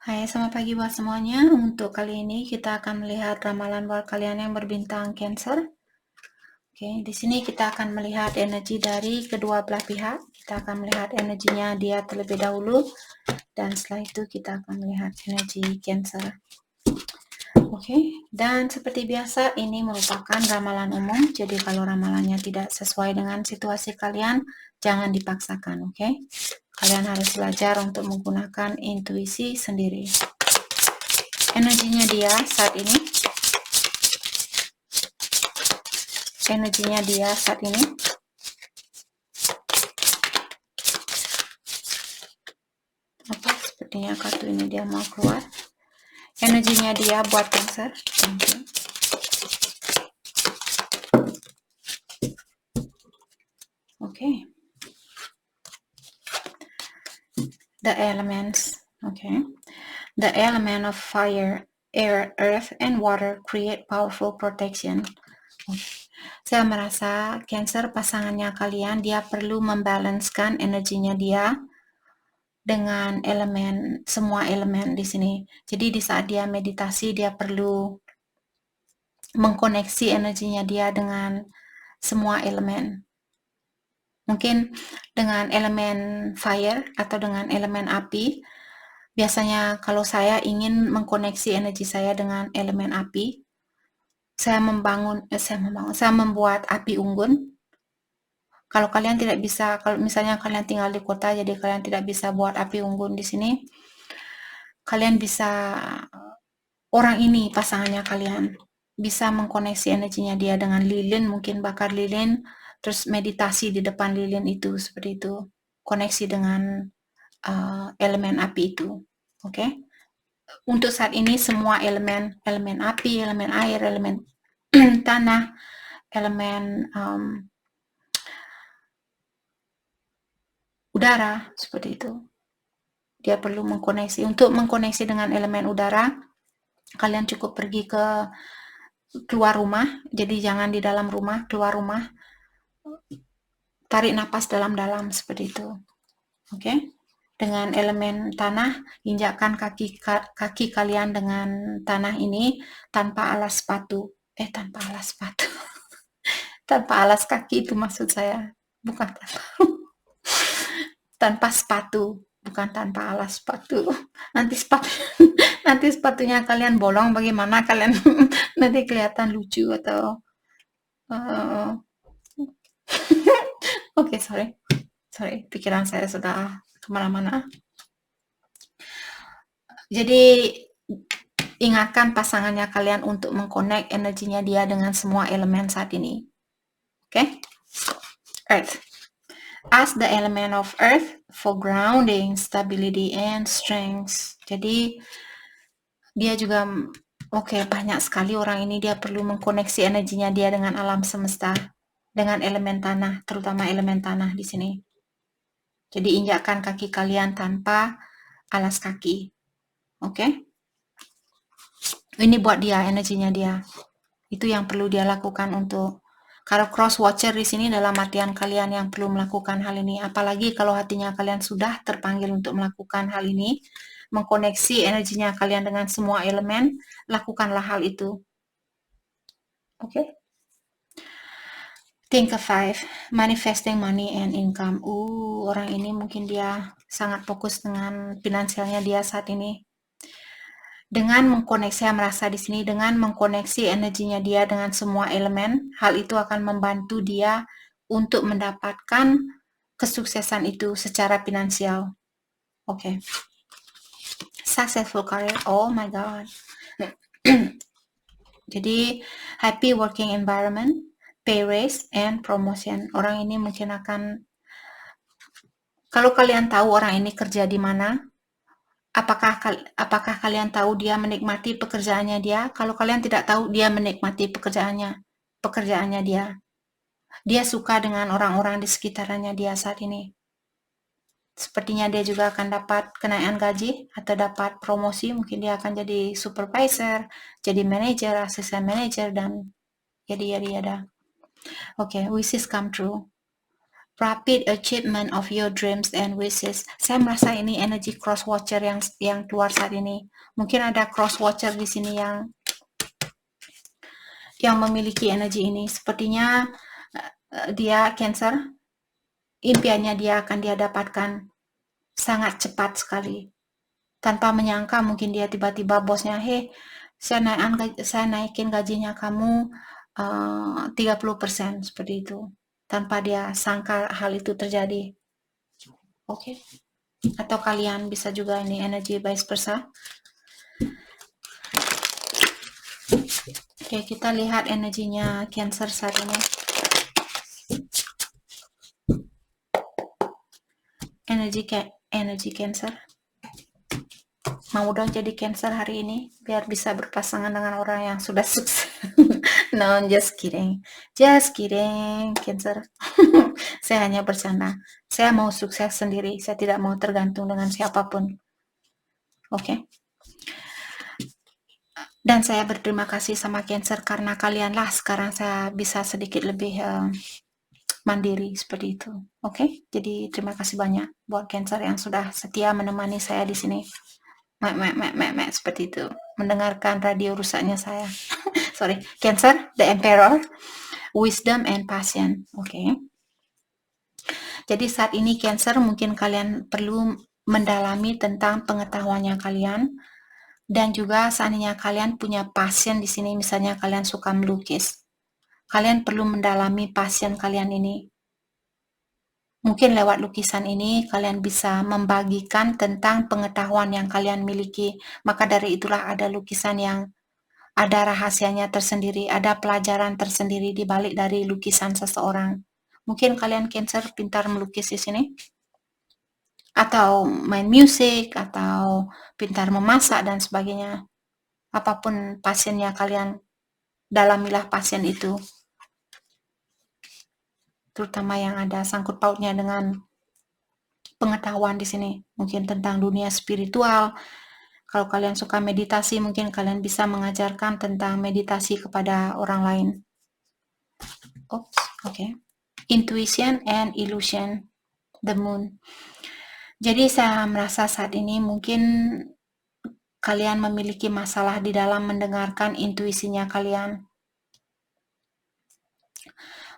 Hai, selamat pagi buat semuanya. Untuk kali ini kita akan melihat ramalan buat kalian yang berbintang Cancer. Oke, di sini kita akan melihat energi dari kedua belah pihak. Kita akan melihat energinya dia terlebih dahulu, dan setelah itu kita akan melihat energi Cancer. Oke, dan seperti biasa ini merupakan ramalan umum. Jadi kalau ramalannya tidak sesuai dengan situasi kalian, jangan dipaksakan, oke? Kalian harus belajar untuk menggunakan intuisi sendiri. Energinya dia saat ini sepertinya kartu ini dia mau keluar. Energinya dia buat Cancer. Oke. The elements. Okay. The element of fire, air, earth, and water create powerful protection. Saya merasa Cancer pasangannya kalian dia perlu membalanskan energinya dia dengan semua elemen di sini. Jadi di saat dia meditasi dia perlu mengkoneksi energinya dia dengan semua elemen. Mungkin dengan elemen fire atau dengan elemen api. Biasanya kalau saya ingin mengkoneksi energi saya dengan elemen api, saya membuat api unggun. Kalau kalian tidak bisa, kalau misalnya kalian tinggal di kota, jadi kalian tidak bisa buat api unggun di sini, kalian bisa, orang ini pasangannya kalian bisa mengkoneksi energinya dia dengan lilin, mungkin bakar lilin, terus meditasi di depan lilin itu, seperti itu, koneksi dengan elemen api itu, oke? Untuk saat ini semua elemen api, elemen air, elemen tanah, elemen udara, seperti itu. Dia perlu mengkoneksi. Untuk mengkoneksi dengan elemen udara, kalian cukup pergi keluar rumah, jadi jangan di dalam rumah, keluar rumah, tarik napas dalam-dalam, seperti itu. Oke? Dengan elemen tanah, injakkan kaki kalian dengan tanah ini tanpa alas sepatu. Tanpa alas kaki itu maksud saya, bukan tanpa sepatu, bukan tanpa alas sepatu. Nanti sepatunya kalian bolong, bagaimana kalian nanti kelihatan lucu atau oke, sorry, pikiran saya sudah kemana-mana. Jadi ingatkan pasangannya kalian untuk mengconnect energinya dia dengan semua elemen saat ini. Oke? Earth. Ask the element of earth for grounding, stability, and strength. Jadi dia juga banyak sekali orang ini dia perlu mengkoneksi energinya dia dengan alam semesta, dengan elemen tanah, terutama elemen tanah di sini. Jadi injakkan kaki kalian tanpa alas kaki. Oke? Ini buat dia, energinya dia. Itu yang perlu dia lakukan untuk, kalau cross watcher di sini dalam artian kalian yang perlu melakukan hal ini. Apalagi kalau hatinya kalian sudah terpanggil untuk melakukan hal ini, mengkoneksi energinya kalian dengan semua elemen, lakukanlah hal itu. Oke? Think of 5, manifesting money and income. Orang ini mungkin dia sangat fokus dengan finansialnya dia saat ini. Dengan mengkoneksi, saya merasa di sini dengan mengkoneksi energinya dia dengan semua elemen, hal itu akan membantu dia untuk mendapatkan kesuksesan itu secara finansial. Oke. Successful career. Oh my god. Jadi happy working environment, pay raise, and promotion. Orang ini mungkin akan, kalau kalian tahu orang ini kerja di mana, apakah kalian tahu dia menikmati pekerjaannya dia? Kalau kalian tidak tahu dia menikmati pekerjaannya dia suka dengan orang-orang di sekitarnya dia saat ini. Sepertinya dia juga akan dapat kenaikan gaji atau dapat promosi, mungkin dia akan jadi supervisor, jadi manager, asisten manager, dan yada. Oke, wishes come true. rapid achievement of your dreams and wishes. Saya merasa ini energi cross watcher yang keluar saat ini. Mungkin ada cross watcher di sini yang memiliki energi ini. Sepertinya dia Cancer, impiannya dia akan dia dapatkan sangat cepat sekali. Tanpa menyangka mungkin dia tiba-tiba bosnya, "Hey, saya naikin gajinya kamu 30%," seperti itu. Tanpa dia sangka hal itu terjadi. Oke. Atau kalian bisa juga ini energi vice versa. Oke, kita lihat energinya Cancer saat ini. Energi Cancer. Mau dong jadi Cancer hari ini biar bisa berpasangan dengan orang yang sudah sukses. No, just kidding. Just kidding, Cancer. Saya hanya bercanda. Saya mau sukses sendiri. Saya tidak mau tergantung dengan siapapun. Oke. Dan saya berterima kasih sama Cancer karena kalianlah sekarang saya bisa sedikit lebih mandiri seperti itu. Oke. Jadi terima kasih banyak buat Cancer yang sudah setia menemani saya di sini. Seperti itu. Mendengarkan radio rusaknya saya. Sorry. Cancer, the Emperor, wisdom and passion. Oke. Jadi saat ini Cancer mungkin kalian perlu mendalami tentang pengetahuannya kalian, dan juga seandainya kalian punya passion di sini, misalnya kalian suka melukis, kalian perlu mendalami passion kalian ini. Mungkin lewat lukisan ini kalian bisa membagikan tentang pengetahuan yang kalian miliki. Maka dari itulah ada lukisan yang ada rahasianya tersendiri, ada pelajaran tersendiri di balik dari lukisan seseorang. Mungkin kalian Cancer pintar melukis di sini, atau main musik, atau pintar memasak dan sebagainya. Apapun passionnya kalian, dalamilah passion itu. Terutama yang ada sangkut pautnya dengan pengetahuan di sini. Mungkin tentang dunia spiritual. Kalau kalian suka meditasi, mungkin kalian bisa mengajarkan tentang meditasi kepada orang lain. Oops, okay. Intuition and illusion, the moon. Jadi saya merasa saat ini mungkin kalian memiliki masalah di dalam mendengarkan intuisinya kalian.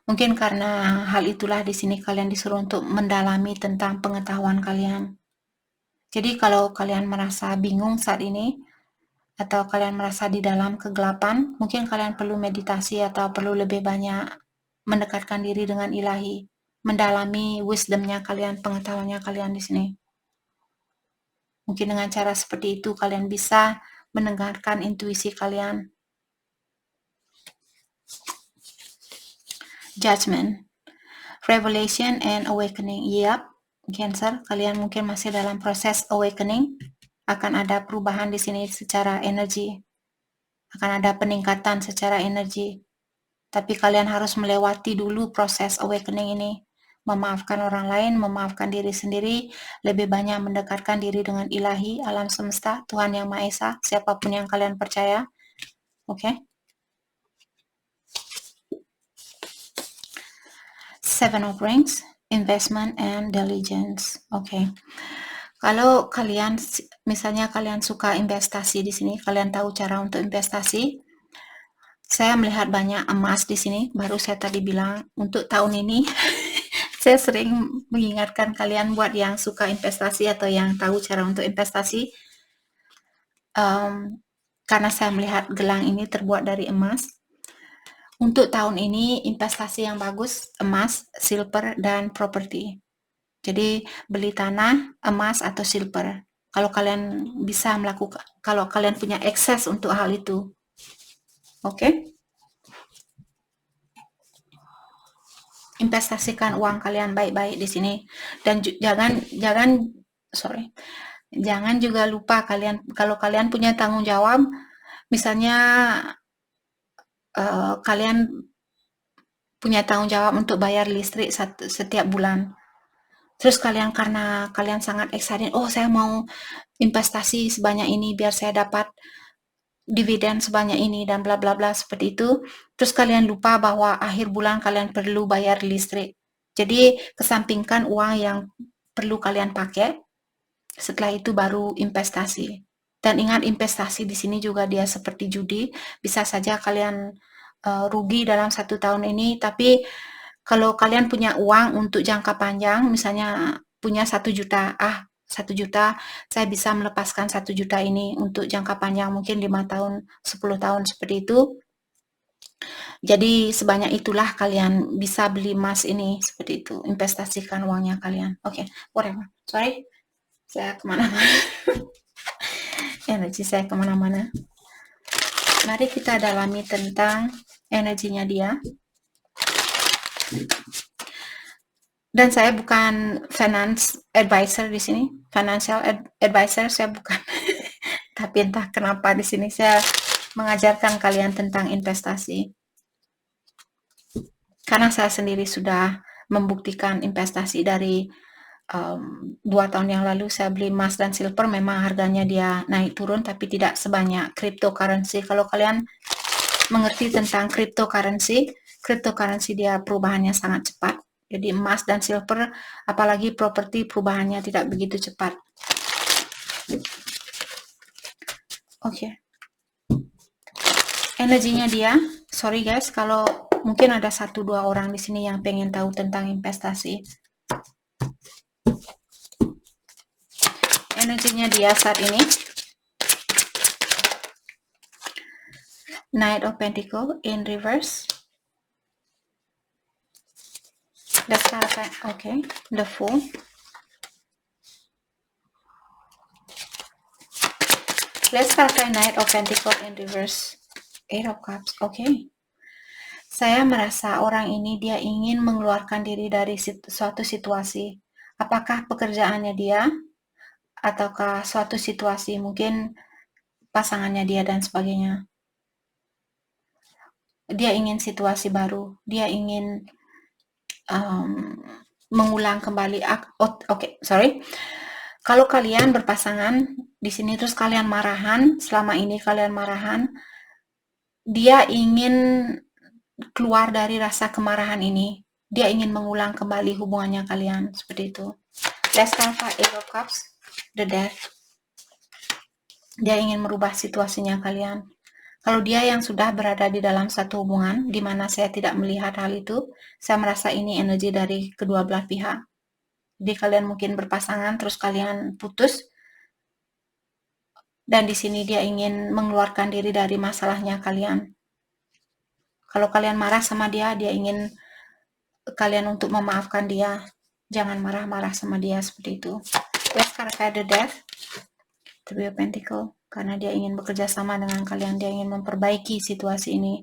Mungkin karena hal itulah di sini kalian disuruh untuk mendalami tentang pengetahuan kalian. Jadi kalau kalian merasa bingung saat ini, atau kalian merasa di dalam kegelapan, mungkin kalian perlu meditasi atau perlu lebih banyak mendekatkan diri dengan ilahi, mendalami wisdomnya kalian, pengetahuannya kalian di sini. Mungkin dengan cara seperti itu kalian bisa mendengarkan intuisi kalian. Judgment, revelation and awakening. Yap, Cancer, kalian mungkin masih dalam proses awakening. Akan ada perubahan di sini secara energi. Akan ada peningkatan secara energi. Tapi kalian harus melewati dulu proses awakening ini. Memaafkan orang lain, memaafkan diri sendiri, lebih banyak mendekatkan diri dengan ilahi, alam semesta, Tuhan Yang Maha Esa, siapapun yang kalian percaya. Oke? Seven of Rings, investment and diligence. Oke. Kalau kalian, misalnya kalian suka investasi di sini, kalian tahu cara untuk investasi. Saya melihat banyak emas di sini. Baru saya tadi bilang untuk tahun ini, saya sering mengingatkan kalian buat yang suka investasi atau yang tahu cara untuk investasi. Karena saya melihat gelang ini terbuat dari emas. Untuk tahun ini investasi yang bagus emas, silver, dan properti. Jadi beli tanah, emas, atau silver. Kalau kalian bisa melakukan, kalau kalian punya akses untuk hal itu. Oke? Investasikan uang kalian baik-baik di sini. Dan jangan juga lupa kalian, kalau kalian punya tanggung jawab, misalnya kalian punya tanggung jawab untuk bayar listrik setiap bulan. Terus karena kalian sangat excited, oh saya mau investasi sebanyak ini biar saya dapat dividen sebanyak ini dan bla bla bla seperti itu. Terus kalian lupa bahwa akhir bulan kalian perlu bayar listrik. Jadi kesampingkan uang yang perlu kalian pakai, setelah itu baru investasi. Dan ingat, investasi di sini juga dia seperti judi, bisa saja kalian rugi dalam 1 tahun ini, tapi kalau kalian punya uang untuk jangka panjang, misalnya punya 1 juta, 1 juta, saya bisa melepaskan 1 juta ini untuk jangka panjang, mungkin 5 tahun, 10 tahun seperti itu. Jadi sebanyak itulah kalian bisa beli emas ini, seperti itu, investasikan uangnya kalian. Oke, whatever. Sorry, saya kemana-mana. Energi saya kemana-mana. Mari kita dalami tentang energinya dia. Dan saya bukan finance advisor di sini, financial advisor saya bukan. Tapi entah kenapa di sini saya mengajarkan kalian tentang investasi. Karena saya sendiri sudah membuktikan investasi dari 2 tahun yang lalu saya beli emas dan silver, memang harganya dia naik turun tapi tidak sebanyak cryptocurrency. Kalau kalian mengerti tentang cryptocurrency dia perubahannya sangat cepat. Jadi emas dan silver, apalagi properti, perubahannya tidak begitu cepat. Oke. Energinya dia, sorry guys kalau mungkin ada 1-2 orang di sini yang pengen tahu tentang investasi. Energinya dia saat ini, Knight of Pentacles in reverse. Let's clarify. Okay, the Fool. Let's clarify Knight of Pentacles in reverse. 8 of Cups. Okay. Saya merasa orang ini dia ingin mengeluarkan diri dari suatu situasi. Apakah pekerjaannya dia, ataukah suatu situasi, mungkin pasangannya dia dan sebagainya. Dia ingin situasi baru. Dia ingin mengulang kembali. Oke, sorry. Kalau kalian berpasangan di sini terus kalian marahan, selama ini kalian marahan, dia ingin keluar dari rasa kemarahan ini. Dia ingin mengulang kembali hubungannya kalian, seperti itu. Let's clarify 8 of Cups, the Death. Dia ingin merubah situasinya kalian. Kalau dia yang sudah berada di dalam satu hubungan, di mana saya tidak melihat hal itu, saya merasa ini energi dari kedua belah pihak. Jadi kalian mungkin berpasangan, terus kalian putus, dan di sini dia ingin mengeluarkan diri dari masalahnya kalian. Kalau kalian marah sama dia, dia ingin kalian untuk memaafkan dia. Jangan marah-marah sama dia seperti itu. Let's clarify the Death, Three of Pentacles. Karena dia ingin bekerja sama dengan kalian, dia ingin memperbaiki situasi ini.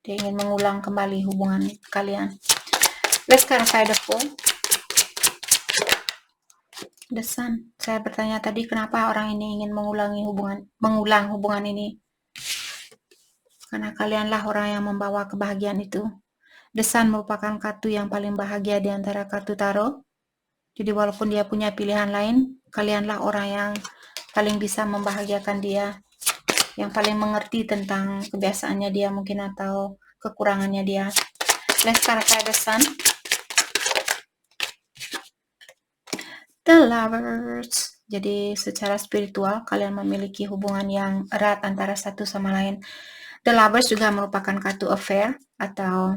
Dia ingin mengulang kembali hubungan kalian. Let's clarify the Fool, the Sun. Saya bertanya tadi kenapa orang ini ingin mengulang hubungan ini. Karena kalianlah orang yang membawa kebahagiaan itu. The Sun merupakan kartu yang paling bahagia di antara kartu tarot. Jadi walaupun dia punya pilihan lain, kalianlah orang yang paling bisa membahagiakan dia, yang paling mengerti tentang kebiasaannya dia mungkin atau kekurangannya dia. Let's clarify the Sun, the Lovers. Jadi secara spiritual kalian memiliki hubungan yang erat antara satu sama lain. The Lovers juga merupakan kartu affair atau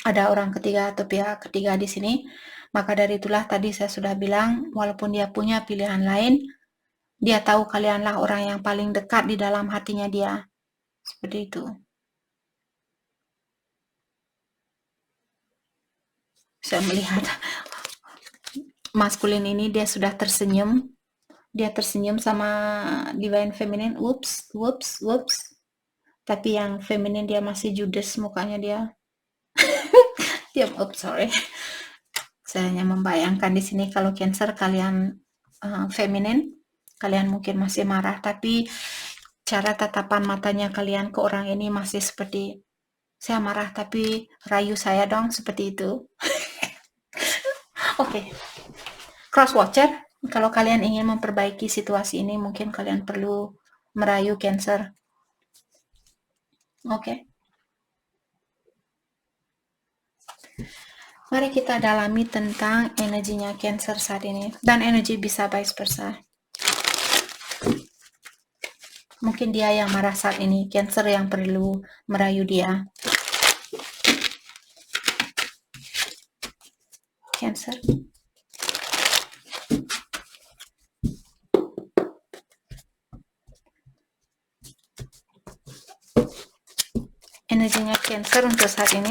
ada orang ketiga atau pihak ketiga di sini. Maka dari itulah tadi saya sudah bilang, walaupun dia punya pilihan lain, dia tahu kalianlah orang yang paling dekat di dalam hatinya dia. Seperti itu. Saya melihat maskulin ini dia sudah tersenyum. Dia tersenyum sama Divine Feminine. Whoops. Tapi yang feminin dia masih judes mukanya dia. Sorry. Saya hanya membayangkan di sini kalau Cancer kalian feminin, kalian mungkin masih marah, tapi cara tatapan matanya kalian ke orang ini masih seperti, saya marah tapi rayu saya dong, seperti itu. Oke. Cross watcher, kalau kalian ingin memperbaiki situasi ini, mungkin kalian perlu merayu Cancer. Oke. Mari kita dalami tentang energinya Cancer saat ini, dan energi bisa vice versa. Mungkin dia yang marah saat ini, Cancer yang perlu merayu dia. Cancer. Energinya Cancer untuk saat ini.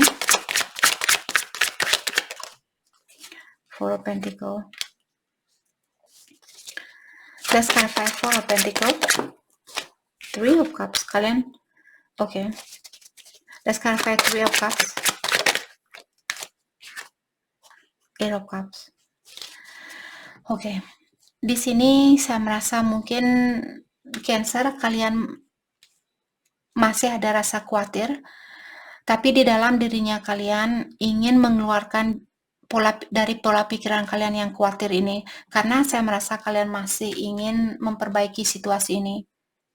Four of Pentacles. Let's clarify Four of Pentacles. Three of Cups. Kalian, okay. Let's clarify Three of Cups. Eight of Cups. Oke. Di sini saya merasa mungkin Cancer kalian masih ada rasa khawatir, tapi di dalam dirinya kalian ingin mengeluarkan dari pola pikiran kalian yang khawatir ini, karena saya merasa kalian masih ingin memperbaiki situasi ini.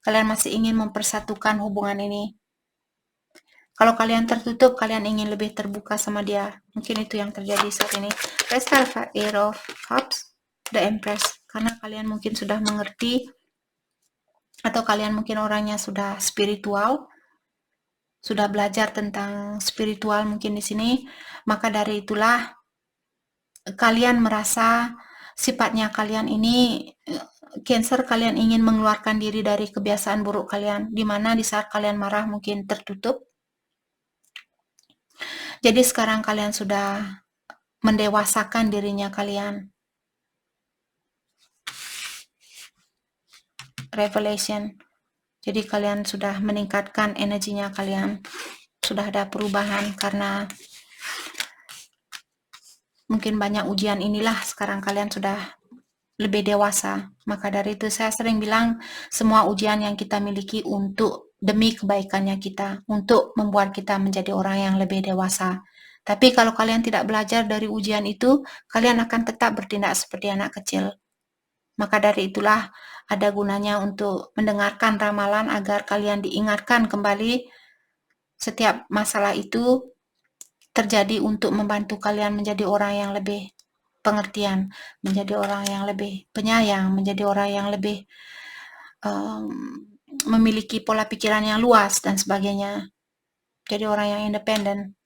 Kalian masih ingin mempersatukan hubungan ini. Kalau kalian tertutup, kalian ingin lebih terbuka sama dia. Mungkin itu yang terjadi saat ini. Let's start Eight of Cups, the Empress. Karena kalian mungkin sudah mengerti, atau kalian mungkin orangnya sudah spiritual, sudah belajar tentang spiritual mungkin di sini, maka dari itulah kalian merasa sifatnya kalian ini, Cancer, kalian ingin mengeluarkan diri dari kebiasaan buruk kalian, di mana di saat kalian marah mungkin tertutup. Jadi sekarang kalian sudah mendewasakan dirinya kalian. Revelation. Jadi kalian sudah meningkatkan energinya kalian. Sudah ada perubahan karena mungkin banyak ujian inilah sekarang kalian sudah lebih dewasa. Maka dari itu saya sering bilang semua ujian yang kita miliki untuk demi kebaikannya kita, untuk membuat kita menjadi orang yang lebih dewasa. Tapi kalau kalian tidak belajar dari ujian itu, kalian akan tetap bertindak seperti anak kecil. Maka dari itulah ada gunanya untuk mendengarkan ramalan agar kalian diingatkan kembali setiap masalah itu terjadi untuk membantu kalian menjadi orang yang lebih pengertian, menjadi orang yang lebih penyayang, menjadi orang yang lebih memiliki pola pikiran yang luas dan sebagainya. Jadi orang yang independen.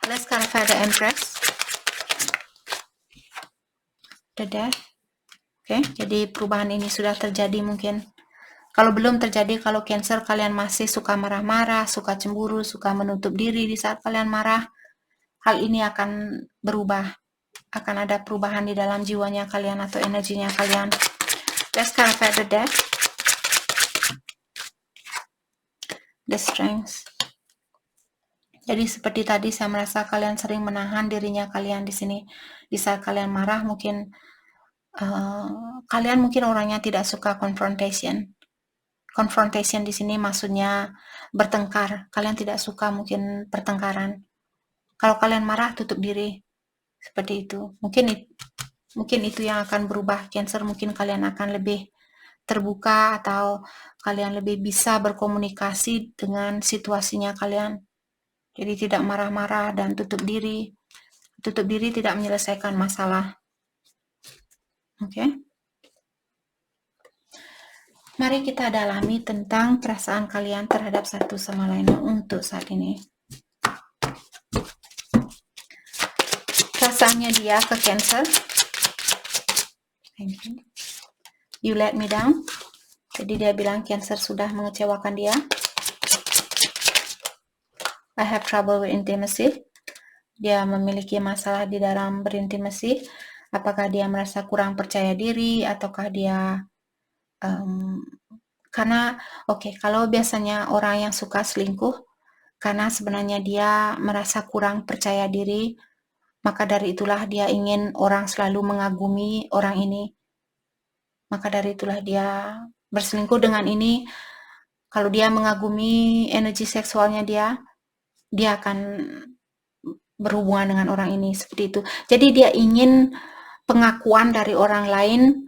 Let's clarify the Empress. The Death. Oke, jadi perubahan ini sudah terjadi mungkin. Kalau belum terjadi, kalau Cancer kalian masih suka marah-marah, suka cemburu, suka menutup diri di saat kalian marah, hal ini akan berubah. Akan ada perubahan di dalam jiwanya kalian atau energinya kalian. Let's clarify the Death. The Strength. Jadi seperti tadi saya merasa kalian sering menahan dirinya kalian di sini. Di saat kalian marah mungkin kalian mungkin orangnya tidak suka confrontation. Confrontation di sini maksudnya bertengkar. Kalian tidak suka mungkin pertengkaran. Kalau kalian marah tutup diri. Seperti itu. Mungkin itu yang akan berubah. Cancer, mungkin kalian akan lebih terbuka atau kalian lebih bisa berkomunikasi dengan situasinya kalian. Jadi tidak marah-marah dan tutup diri. Tutup diri tidak menyelesaikan masalah. Oke. Mari kita dalami tentang perasaan kalian terhadap satu sama lain untuk saat ini. Perasaannya dia ke Cancer. Thank you. You let me down. Jadi dia bilang Cancer sudah mengecewakan dia. I have trouble with intimacy. Dia memiliki masalah di dalam berintimasi. Apakah dia merasa kurang percaya diri ataukah dia karena kalau biasanya orang yang suka selingkuh karena sebenarnya dia merasa kurang percaya diri, maka dari itulah dia ingin orang selalu mengagumi orang ini. Maka dari itulah dia berselingkuh dengan ini. Kalau dia mengagumi energi seksualnya dia akan berhubungan dengan orang ini seperti itu. Jadi dia ingin pengakuan dari orang lain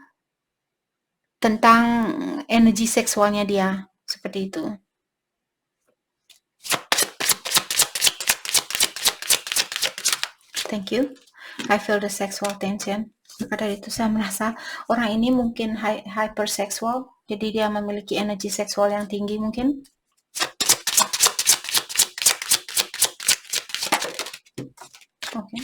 tentang energi seksualnya dia, seperti itu. Thank you. I feel the sexual tension. Maka dari itu saya merasa orang ini mungkin hyperseksual, jadi dia memiliki energi seksual yang tinggi mungkin. Oke.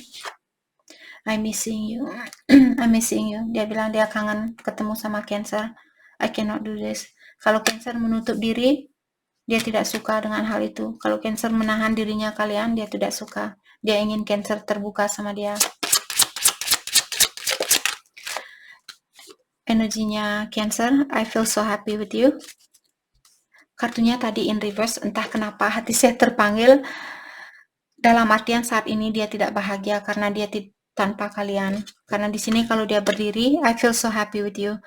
I'm missing you. I'm missing you. Dia bilang dia kangen ketemu sama Cancer. I cannot do this. Kalau Cancer menutup diri, dia tidak suka dengan hal itu. Kalau Cancer menahan dirinya kalian, dia tidak suka. Dia ingin Cancer terbuka sama dia. Energinya Cancer, I feel so happy with you. Kartunya tadi in reverse, entah kenapa hati saya terpanggil. Dalam artian saat ini dia tidak bahagia karena dia tanpa kalian. Karena di sini kalau dia berdiri, I feel so happy with you.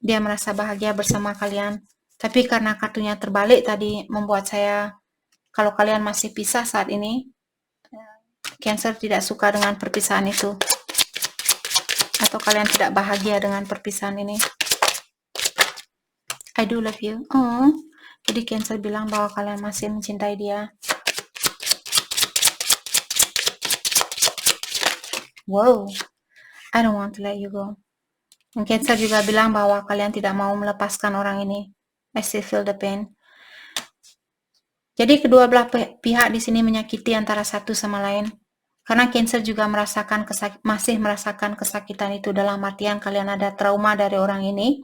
Dia merasa bahagia bersama kalian. Tapi karena kartunya terbalik tadi membuat saya, kalau kalian masih pisah saat ini, Cancer tidak suka dengan perpisahan itu. Atau kalian tidak bahagia dengan perpisahan ini. I do love you. Oh, jadi Cancer bilang bahwa kalian masih mencintai dia. Wow, I don't want to let you go. Cancer juga bilang bahwa kalian tidak mau melepaskan orang ini. I still feel the pain. Jadi kedua belah pihak di sini menyakiti antara satu sama lain. Karena Cancer juga masih merasakan kesakitan itu, dalam artian kalian ada trauma dari orang ini.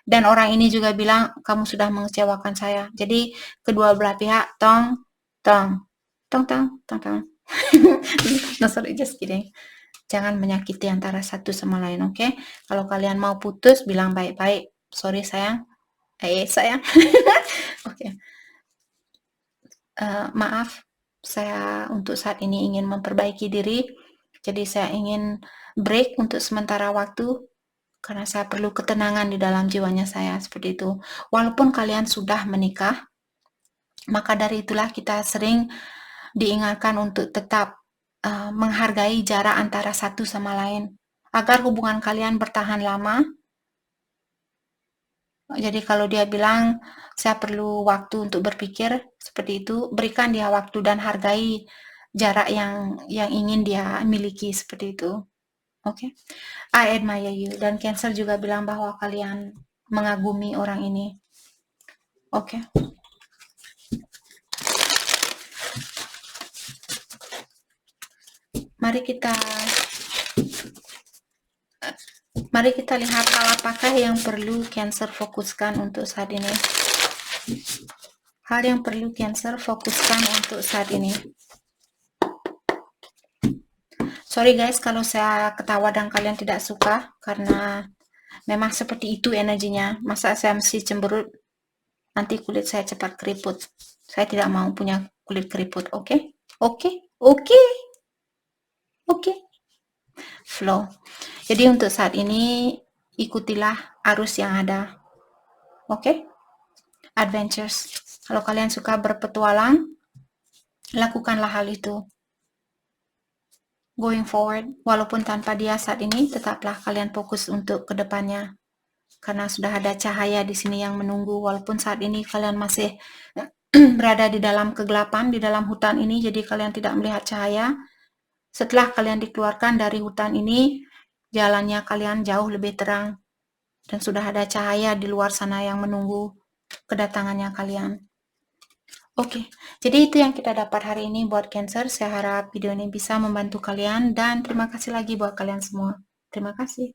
Dan orang ini juga bilang, kamu sudah mengecewakan saya. Jadi kedua belah pihak, tong. No, sorry, just kidding. Jangan menyakiti antara satu sama lain, oke? Kalau kalian mau putus, bilang baik-baik. Sorry sayang. Sayang. Oke. Maaf, saya untuk saat ini ingin memperbaiki diri. Jadi saya ingin break untuk sementara waktu. Karena saya perlu ketenangan di dalam jiwanya saya, seperti itu. Walaupun kalian sudah menikah, maka dari itulah kita sering diingatkan untuk tetap menghargai jarak antara satu sama lain, agar hubungan kalian bertahan lama. Jadi kalau dia bilang, saya perlu waktu untuk berpikir, seperti itu, berikan dia waktu dan hargai jarak yang ingin dia miliki, seperti itu. Oke? I admire you. Dan Cancer juga bilang bahwa kalian mengagumi orang ini. Oke? Mari kita lihat hal apakah yang perlu Cancer fokuskan untuk saat ini. Hal yang perlu Cancer fokuskan untuk saat ini. Sorry guys kalau saya ketawa dan kalian tidak suka, karena memang seperti itu energinya. Masa saya mesti cemberut, nanti kulit saya cepat keriput. Saya tidak mau punya kulit keriput, oke? Oke. Flow. Jadi untuk saat ini, ikutilah arus yang ada. Oke? Adventures. Kalau kalian suka berpetualang, lakukanlah hal itu. Going forward, walaupun tanpa dia saat ini, tetaplah kalian fokus untuk kedepannya. Karena sudah ada cahaya di sini yang menunggu, walaupun saat ini kalian masih berada di dalam kegelapan, di dalam hutan ini, jadi kalian tidak melihat cahaya. Setelah kalian dikeluarkan dari hutan ini, jalannya kalian jauh lebih terang. Dan sudah ada cahaya di luar sana yang menunggu kedatangannya kalian. Oke, jadi itu yang kita dapat hari ini buat Cancer. Saya harap video ini bisa membantu kalian dan terima kasih lagi buat kalian semua. Terima kasih.